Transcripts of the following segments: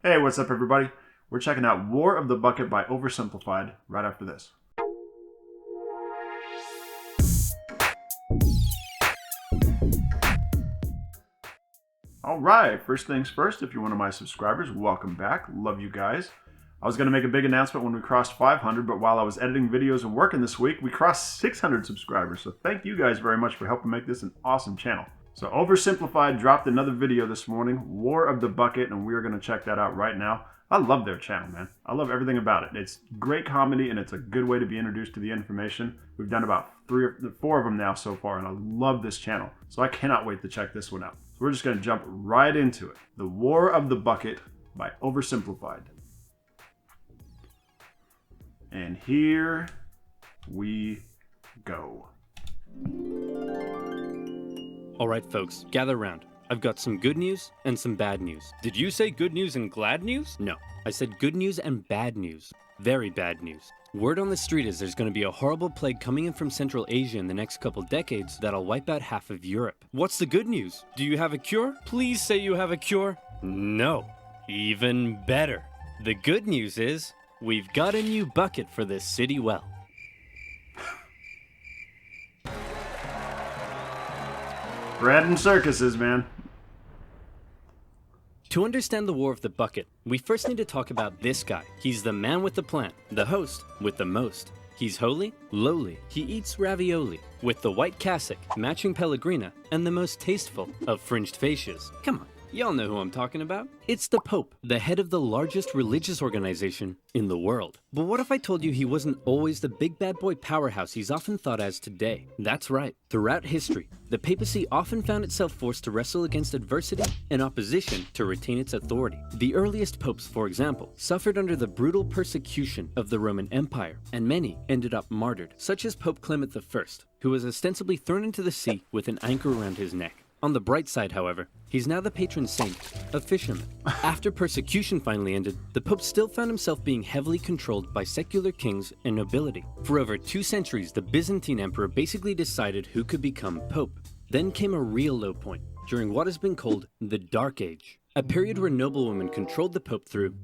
Hey, what's up everybody? We're checking out War of the Bucket by OverSimplified right after this. Alright, first things first, if you're one of my subscribers, welcome back. Love you guys. I was going to make a big announcement when we crossed 500, but while I was editing videos and working this week, we crossed 600 subscribers. So thank you guys very much for helping make this an awesome channel. So OverSimplified dropped another video this morning, War of the Bucket, and we're going to check that out right now. I love their channel, man. I love everything about it. It's great comedy, and it's a good way to be introduced to the information. We've done about 3 or 4 of them now so far, and I love this channel. So I cannot wait to check this one out. So we're just going to jump right into it. The War of the Bucket by OverSimplified. And here we go. All right, folks, gather round. I've got some good news and some bad news. Did you say good news and glad news? No, I said good news and bad news. Very bad news. Word on the street is there's going to be a horrible plague coming in from Central Asia in the next couple decades that'll wipe out half of Europe. What's the good news? Do you have a cure? Please say you have a cure. No. Even better. The good news is we've got a new bucket for this city well. Bread and circuses, man. To understand the War of the Bucket, we first need to talk about this guy. He's the man with the plan, the host with the most. He's holy, lowly, he eats ravioli, with the white cassock, matching pellegrina, and the most tasteful of fringed fascias. Come on, y'all know who I'm talking about. It's the Pope, the head of the largest religious organization in the world. But what if I told you he wasn't always the big bad boy powerhouse he's often thought as today? That's right. Throughout history, the papacy often found itself forced to wrestle against adversity and opposition to retain its authority. The earliest popes, for example, suffered under the brutal persecution of the Roman Empire, and many ended up martyred, such as Pope Clement I, who was ostensibly thrown into the sea with an anchor around his neck. On the bright side, however, he's now the patron saint of fishermen. After persecution finally ended, the Pope still found himself being heavily controlled by secular kings and nobility. For over 2 centuries, the Byzantine emperor basically decided who could become Pope. Then came a real low point, during what has been called the Dark Age, a period where noblewomen controlled the Pope through,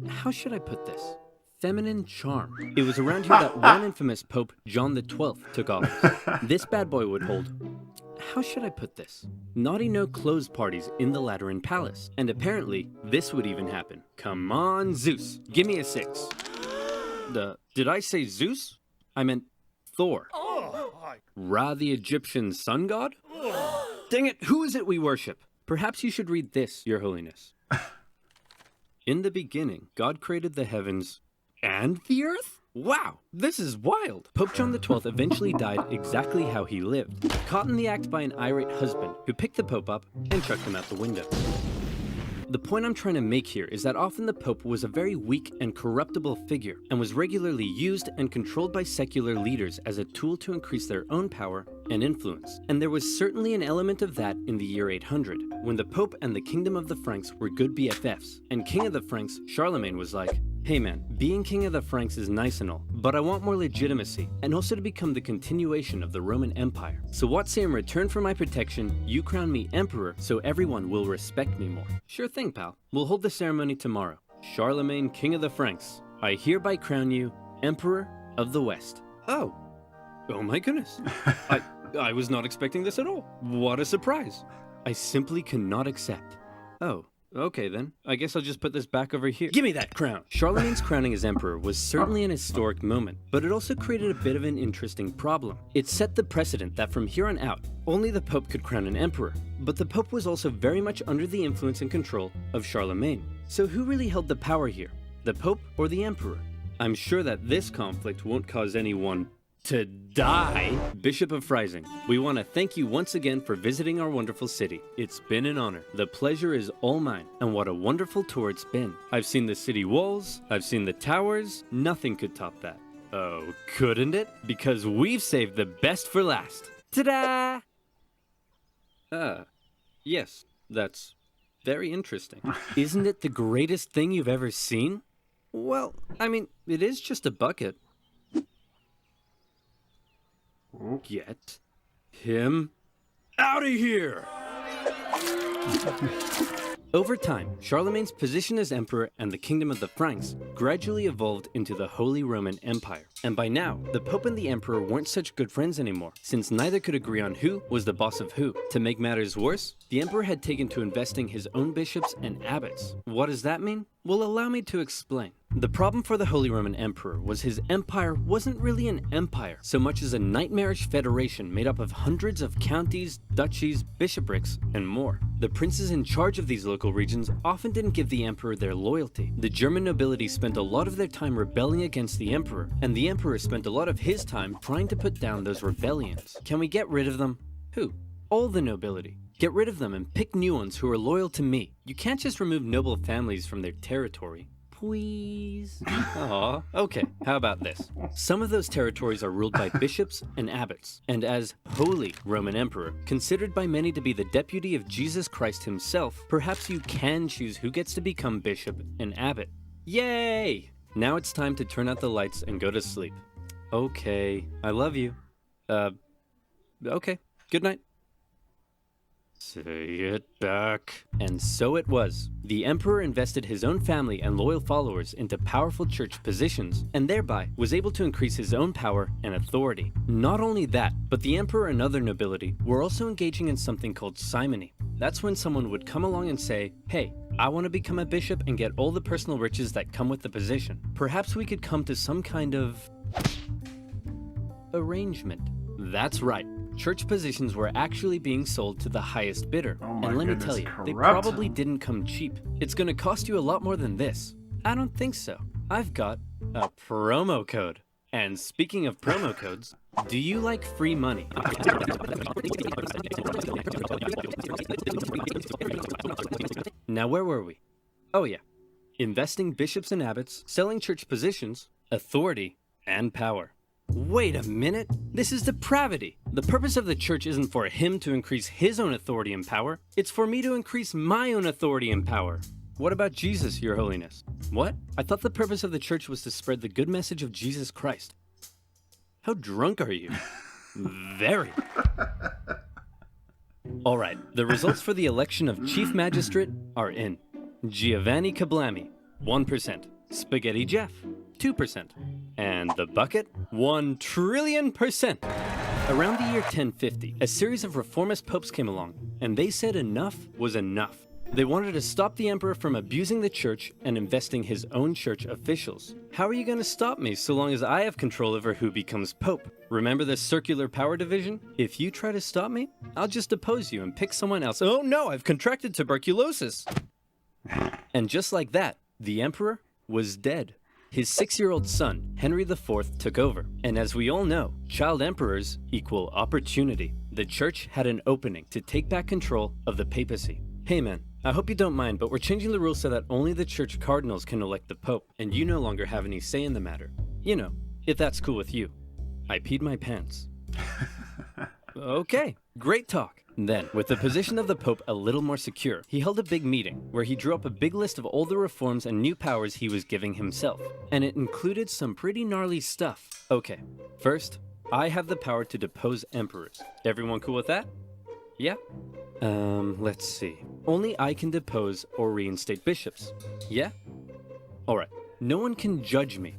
how should I put this? Feminine charm. It was around here that one infamous Pope, John XII, took office. This bad boy would hold, how should I put this? Naughty no-clothes parties in the Lateran Palace. And apparently, this would even happen. Come on, Zeus. Give me a 6. Did I say Zeus? I meant Thor. Ra, the Egyptian sun god? Dang it, who is it we worship? Perhaps you should read this, Your Holiness. In the beginning, God created the heavens and the earth? Wow, this is wild. Pope John XII eventually died exactly how he lived, caught in the act by an irate husband who picked the Pope up and chucked him out the window. The point I'm trying to make here is that often the Pope was a very weak and corruptible figure and was regularly used and controlled by secular leaders as a tool to increase their own power and influence. And there was certainly an element of that in the year 800, when the Pope and the Kingdom of the Franks were good BFFs, and King of the Franks, Charlemagne, was like, hey man, being King of the Franks is nice and all, but I want more legitimacy, and also to become the continuation of the Roman Empire. So what say in return for my protection, you crown me Emperor so everyone will respect me more? Sure thing, pal. We'll hold the ceremony tomorrow. Charlemagne, King of the Franks, I hereby crown you Emperor of the West. Oh my goodness. I was not expecting this at all. What a surprise. I simply cannot accept. Oh. Okay then, I guess I'll just put this back over here. Give me that crown! Charlemagne's crowning as emperor was certainly an historic moment, but it also created a bit of an interesting problem. It set the precedent that from here on out, only the Pope could crown an emperor, but the Pope was also very much under the influence and control of Charlemagne. So who really held the power here? The Pope or the Emperor? I'm sure that this conflict won't cause anyone to die. Bishop of Freising, we want to thank you once again for visiting our wonderful city. It's been an honor. The pleasure is all mine, and what a wonderful tour it's been. I've seen the city walls, I've seen the towers, nothing could top that. Oh, couldn't it? Because we've saved the best for last. Ta-da! Yes, that's very interesting. Isn't it the greatest thing you've ever seen? Well, I mean, it is just a bucket. Get him out of here! Over time, Charlemagne's position as emperor and the kingdom of the Franks gradually evolved into the Holy Roman Empire. And by now, the Pope and the Emperor weren't such good friends anymore, since neither could agree on who was the boss of who. To make matters worse, the Emperor had taken to investing his own bishops and abbots. What does that mean? Well, allow me to explain. The problem for the Holy Roman Emperor was his empire wasn't really an empire, so much as a nightmarish federation made up of hundreds of counties, duchies, bishoprics, and more. The princes in charge of these local regions often didn't give the emperor their loyalty. The German nobility spent a lot of their time rebelling against the emperor, and the emperor spent a lot of his time trying to put down those rebellions. Can we get rid of them? Who? All the nobility. Get rid of them and pick new ones who are loyal to me. You can't just remove noble families from their territory. Please? Aw, okay, how about this? Some of those territories are ruled by bishops and abbots, and as Holy Roman Emperor, considered by many to be the deputy of Jesus Christ himself, perhaps you can choose who gets to become bishop and abbot. Yay! Now it's time to turn out the lights and go to sleep. Okay, I love you. Okay, good night. Say it back. And so it was. The emperor invested his own family and loyal followers into powerful church positions, and thereby was able to increase his own power and authority. Not only that, but the emperor and other nobility were also engaging in something called simony. That's when someone would come along and say, hey, I want to become a bishop and get all the personal riches that come with the position. Perhaps we could come to some kind of arrangement. That's right. Church positions were actually being sold to the highest bidder. Oh my and let me goodness, tell you, corrupt. they probably didn't come cheap. It's gonna cost you a lot more than this. I don't think so. I've got a promo code. And speaking of promo codes, do you like free money? Now where were we? Oh yeah. Investing bishops and abbots, selling church positions, authority, and power. Wait a minute, this is depravity. The purpose of the church isn't for him to increase his own authority and power, it's for me to increase my own authority and power. What about Jesus, Your Holiness? What? I thought the purpose of the church was to spread the good message of Jesus Christ. How drunk are you? Very. Alright, the results for the election of Chief Magistrate are in. Giovanni Kablami, 1%. Spaghetti Jeff, 2%. And the bucket, 1 trillion%. Around the year 1050, a series of reformist popes came along, and they said enough was enough. They wanted to stop the emperor from abusing the church and investing his own church officials. How are you going to stop me so long as I have control over who becomes pope? Remember the circular power division? If you try to stop me, I'll just depose you and pick someone else. Oh no, I've contracted tuberculosis. And just like that, the emperor was dead. His 6-year-old son, Henry IV, took over. And as we all know, child emperors equal opportunity. The church had an opening to take back control of the papacy. Hey man, I hope you don't mind, but we're changing the rules so that only the church cardinals can elect the pope, and you no longer have any say in the matter. You know, if that's cool with you. I peed my pants. Okay, great talk. Then, with the position of the Pope a little more secure, he held a big meeting where he drew up a big list of all the reforms and new powers he was giving himself. And it included some pretty gnarly stuff. Okay, first, I have the power to depose emperors. Everyone cool with that? Yeah? Let's see. Only I can depose or reinstate bishops. Yeah? Alright, no one can judge me.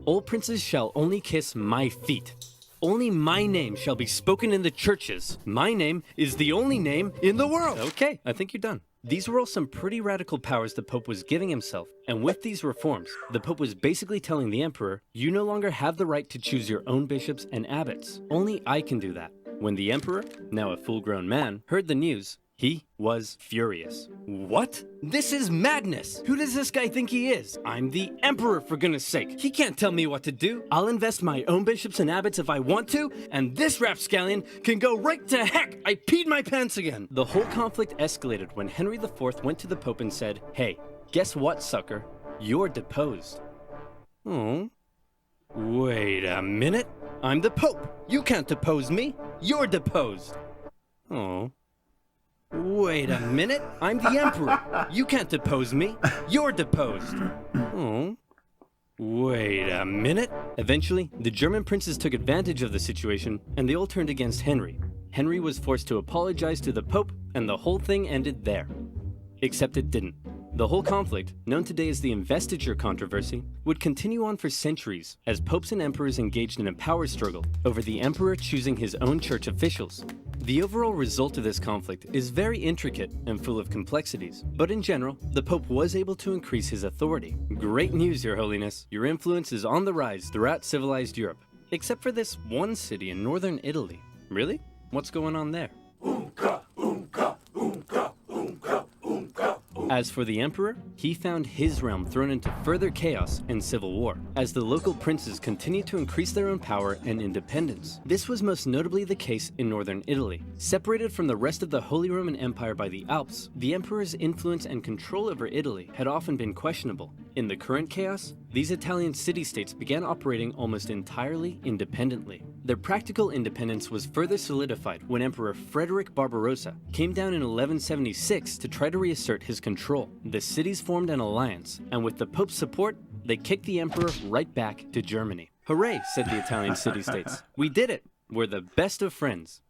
All princes shall only kiss my feet. Only my name shall be spoken in the churches. My name is the only name in the world. Okay, I think you're done. These were all some pretty radical powers the Pope was giving himself, and with these reforms, the Pope was basically telling the Emperor, you no longer have the right to choose your own bishops and abbots. Only I can do that. When the Emperor, now a full-grown man, heard the news, he was furious. What? This is madness! Who does this guy think he is? I'm the Emperor, for goodness sake! He can't tell me what to do! I'll invest my own bishops and abbots if I want to, and this rapscallion can go right to heck! I peed my pants again! The whole conflict escalated when Henry IV went to the Pope and said, hey, guess what, sucker? You're deposed. Oh? Wait a minute! I'm the Pope! You can't depose me! You're deposed! Oh. Wait a minute, I'm the Emperor. You can't depose me. You're deposed. Oh. Wait a minute. Eventually, the German princes took advantage of the situation, and they all turned against Henry. Henry was forced to apologize to the Pope, and the whole thing ended there. Except it didn't. The whole conflict, known today as the investiture controversy, would continue on for centuries as popes and emperors engaged in a power struggle over the emperor choosing his own church officials. The overall result of this conflict is very intricate and full of complexities, but in general, the Pope was able to increase his authority. Great news, Your Holiness. Your influence is on the rise throughout civilized Europe, except for this one city in northern Italy. Really? What's going on there? As for the emperor, he found his realm thrown into further chaos and civil war, as the local princes continued to increase their own power and independence. This was most notably the case in northern Italy. Separated from the rest of the Holy Roman Empire by the Alps, the emperor's influence and control over Italy had often been questionable. In the current chaos, these Italian city-states began operating almost entirely independently. Their practical independence was further solidified when Emperor Frederick Barbarossa came down in 1176 to try to reassert his control. The cities formed an alliance, and with the Pope's support, they kicked the emperor right back to Germany. Hooray, said the Italian city-states. We did it! We're the best of friends.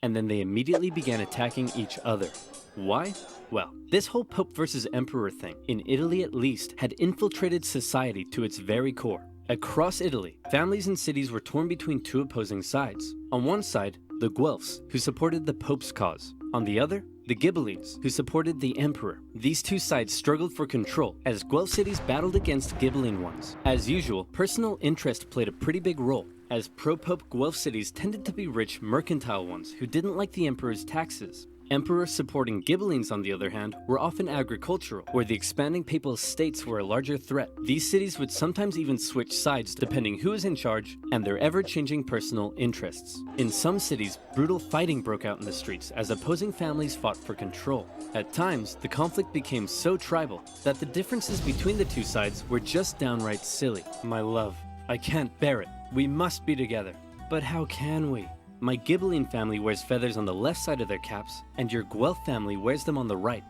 And then they immediately began attacking each other. Why? Well, this whole Pope versus Emperor thing, in Italy at least, had infiltrated society to its very core. Across Italy, families and cities were torn between two opposing sides. On one side, the Guelphs, who supported the Pope's cause. On the other, the Ghibellines, who supported the Emperor. These two sides struggled for control as Guelph cities battled against Ghibelline ones. As usual, personal interest played a pretty big role, as pro-Pope Guelph cities tended to be rich mercantile ones who didn't like the Emperor's taxes. Emperors supporting Ghibellines, on the other hand, were often agricultural, where the expanding papal states were a larger threat. These cities would sometimes even switch sides depending who is in charge and their ever-changing personal interests. In some cities, brutal fighting broke out in the streets as opposing families fought for control. At times, the conflict became so tribal that the differences between the two sides were just downright silly. My love, I can't bear it. We must be together. But how can we? My Ghibelline family wears feathers on the left side of their caps, and your Guelph family wears them on the right.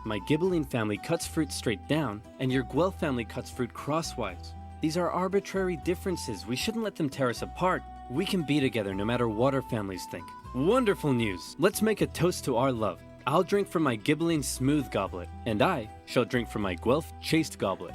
My Ghibelline family cuts fruit straight down, and your Guelph family cuts fruit crosswise. These are arbitrary differences. We shouldn't let them tear us apart. We can be together no matter what our families think. Wonderful news! Let's make a toast to our love. I'll drink from my Ghibelline smooth goblet, and I shall drink from my Guelph chaste goblet.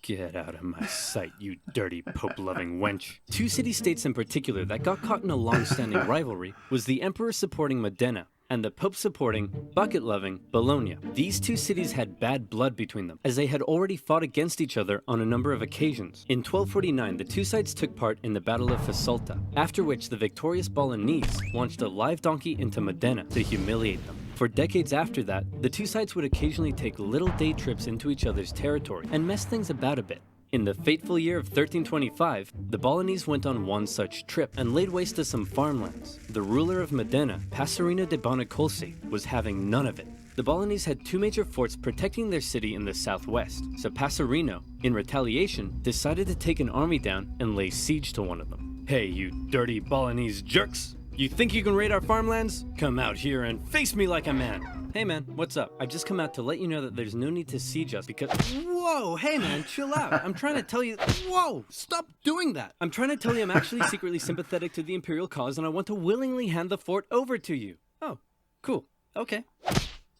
Get out of my sight, you dirty Pope-loving wench. Two city-states in particular that got caught in a long-standing rivalry was the Emperor supporting Modena and the Pope supporting, bucket-loving, Bologna. These two cities had bad blood between them, as they had already fought against each other on a number of occasions. In 1249, the two sides took part in the Battle of Fasolta, after which the victorious Bolognese launched a live donkey into Modena to humiliate them. For decades after that, the two sides would occasionally take little day trips into each other's territory and mess things about a bit. In the fateful year of 1325, the Bolognese went on one such trip and laid waste to some farmlands. The ruler of Modena, Passerino de Bonacolsi, was having none of it. The Bolognese had two major forts protecting their city in the southwest, so Passerino, in retaliation, decided to take an army down and lay siege to one of them. Hey, you dirty Bolognese jerks! You think you can raid our farmlands? Come out here and face me like a man. Hey man, what's up? I've just come out to let you know that there's no need to siege us because— Whoa, hey man, chill out. I'm trying to tell you— Whoa, stop doing that. I'm trying to tell you I'm actually secretly sympathetic to the imperial cause and I want to willingly hand the fort over to you. Oh, cool. Okay.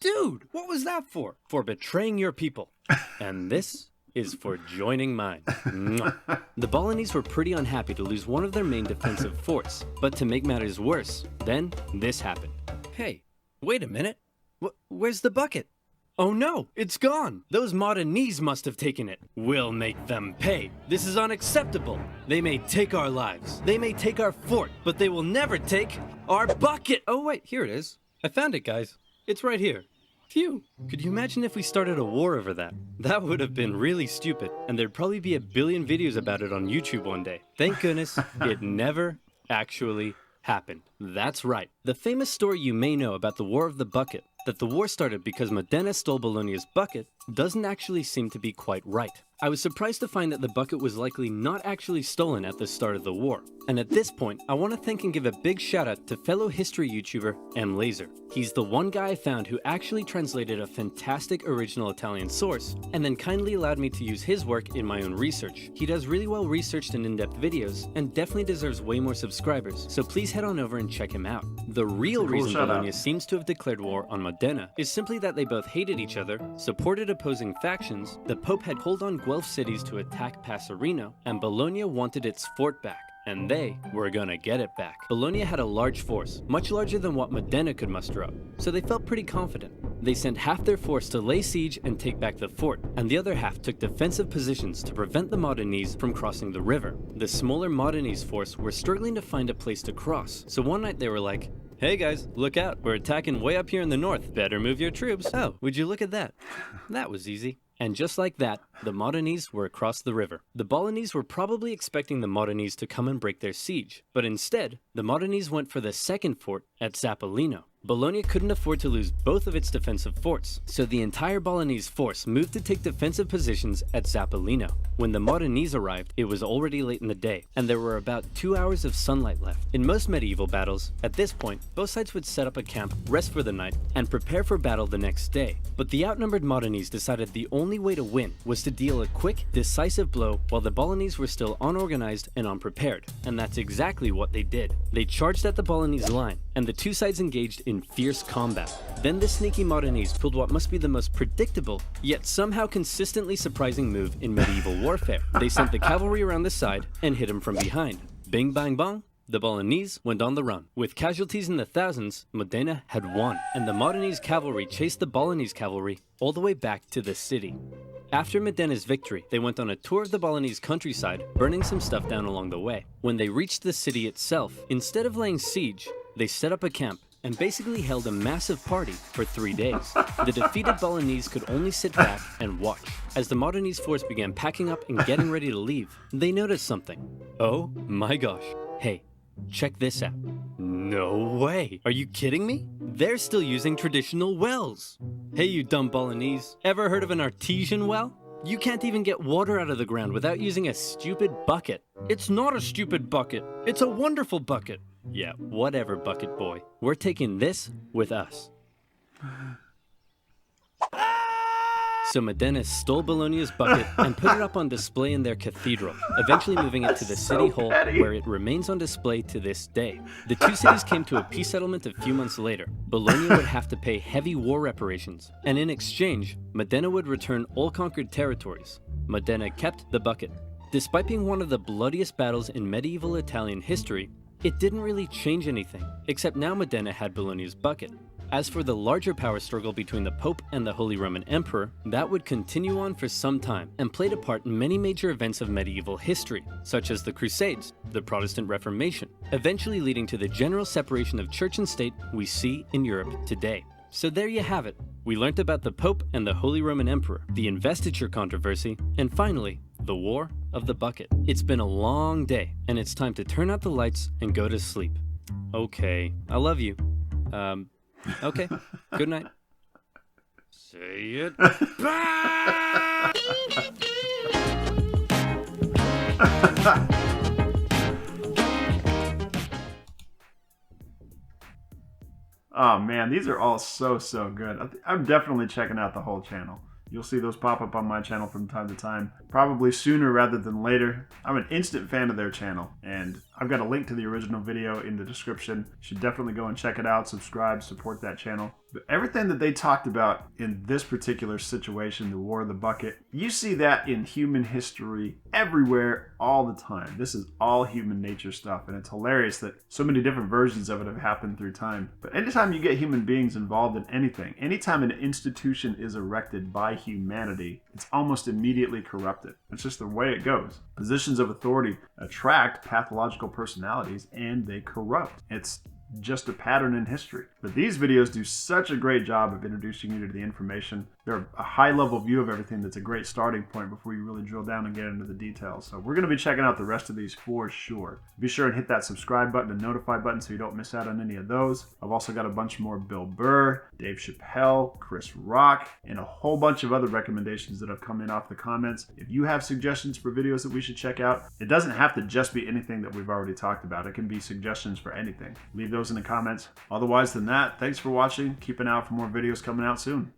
Dude, what was that for? For betraying your people. And this is for joining mine. Mwah. The Bolognese were pretty unhappy to lose one of their main defensive forts, but to make matters worse, then this happened. Hey, wait a minute. Where's the bucket? Oh no, it's gone. Those Modenese must have taken it. We'll make them pay. This is unacceptable. They may take our lives. They may take our fort, but they will never take our bucket. Oh wait, here it is. I found it, guys. It's right here. Phew. Could you imagine if we started a war over that? That would have been really stupid, and there'd probably be a billion videos about it on YouTube one day. Thank goodness it never actually happened. That's right. The famous story you may know about the War of the Bucket, that the war started because Modena stole Bologna's bucket, doesn't actually seem to be quite right. I was surprised to find that the bucket was likely not actually stolen at the start of the war. And at this point, I want to thank and give a big shout out to fellow history YouTuber mLaser. He's the one guy I found who actually translated a fantastic original Italian source, and then kindly allowed me to use his work in my own research. He does really well researched and in-depth videos, and definitely deserves way more subscribers, so please head on over and check him out. The real reason Bologna seems to have declared war on Modena is simply that they both hated each other, supported opposing factions, the Pope had called on Guelph cities to attack Passerino, and Bologna wanted its fort back. And they were gonna get it back. Bologna had a large force, much larger than what Modena could muster up, so they felt pretty confident. They sent half their force to lay siege and take back the fort, and the other half took defensive positions to prevent the Modenese from crossing the river. The smaller Modenese force were struggling to find a place to cross, so one night they were like, "Hey guys, look out, we're attacking way up here in the north. Better move your troops." Oh, would you look at that? That was easy. And just like that, the Modenese were across the river. The Bolognese were probably expecting the Modenese to come and break their siege, but instead, the Modenese went for the second fort at Zappolino. Bologna couldn't afford to lose both of its defensive forts, so the entire Bolognese force moved to take defensive positions at Zappolino. When the Modenese arrived, it was already late in the day, and there were about 2 hours of sunlight left. In most medieval battles, at this point, both sides would set up a camp, rest for the night, and prepare for battle the next day. But the outnumbered Modenese decided the only way to win was to deal a quick, decisive blow while the Bolognese were still unorganized and unprepared, and that's exactly what they did. They charged at the Bolognese line, and the two sides engaged in fierce combat. Then the sneaky Modenese pulled what must be the most predictable, yet somehow consistently surprising move in medieval warfare. They sent the cavalry around the side and hit them from behind. Bing bang bong, the Bolognese went on the run. With casualties in the thousands, Modena had won, and the Modenese cavalry chased the Bolognese cavalry all the way back to the city. After Modena's victory, they went on a tour of the Bolognese countryside, burning some stuff down along the way. When they reached the city itself, instead of laying siege, they set up a camp and basically held a massive party for 3 days. The defeated Bolognese could only sit back and watch. As the Modenese force began packing up and getting ready to leave, they noticed something. Oh my gosh. Hey, check this out. No way. Are you kidding me? They're still using traditional wells. Hey, you dumb Bolognese. Ever heard of an artesian well? You can't even get water out of the ground without using a stupid bucket. It's not a stupid bucket. It's a wonderful bucket. Yeah, whatever, bucket boy. We're taking this with us. So Modena stole Bologna's bucket and put it up on display in their cathedral, eventually moving it to the city hall where it remains on display to this day. The two cities came to a peace settlement a few months later. Bologna would have to pay heavy war reparations, and in exchange, Modena would return all conquered territories. Modena kept the bucket. Despite being one of the bloodiest battles in medieval Italian history, it didn't really change anything, except now Modena had Bologna's bucket. As for the larger power struggle between the Pope and the Holy Roman Emperor, that would continue on for some time and played a part in many major events of medieval history, such as the Crusades, the Protestant Reformation, eventually leading to the general separation of church and state we see in Europe today. So there you have it. We learnt about the Pope and the Holy Roman Emperor, the investiture controversy, and finally, the War of the Bucket. It's been a long day, and it's time to turn out the lights and go to sleep. Okay, I love you. Okay, good night. Say it back! Oh man, these are all so good. I'm definitely checking out the whole channel. You'll see those pop up on my channel from time to time, probably sooner rather than later. I'm an instant fan of their channel, and I've got a link to the original video in the description. You should definitely go and check it out, subscribe, support that channel. But everything that they talked about in this particular situation, the War of the Bucket, you see that in human history everywhere all the time. This is all human nature stuff, and it's hilarious that so many different versions of it have happened through time. But anytime you get human beings involved in anything, anytime an institution is erected by humanity, it's almost immediately corrupted. It's just the way it goes. Positions of authority attract pathological personalities, and they corrupt. It's just a pattern in history. But these videos do such a great job of introducing you to the information. They're a high-level view of everything that's a great starting point before you really drill down and get into the details. So we're going to be checking out the rest of these for sure. Be sure and hit that subscribe button and notify button so you don't miss out on any of those. I've also got a bunch more Bill Burr, Dave Chappelle, Chris Rock, and a whole bunch of other recommendations that have come in off the comments. If you have suggestions for videos that we should check out, it doesn't have to just be anything that we've already talked about. It can be suggestions for anything. Leave those in the comments. Otherwise than that, thanks for watching. Keep an eye out for more videos coming out soon.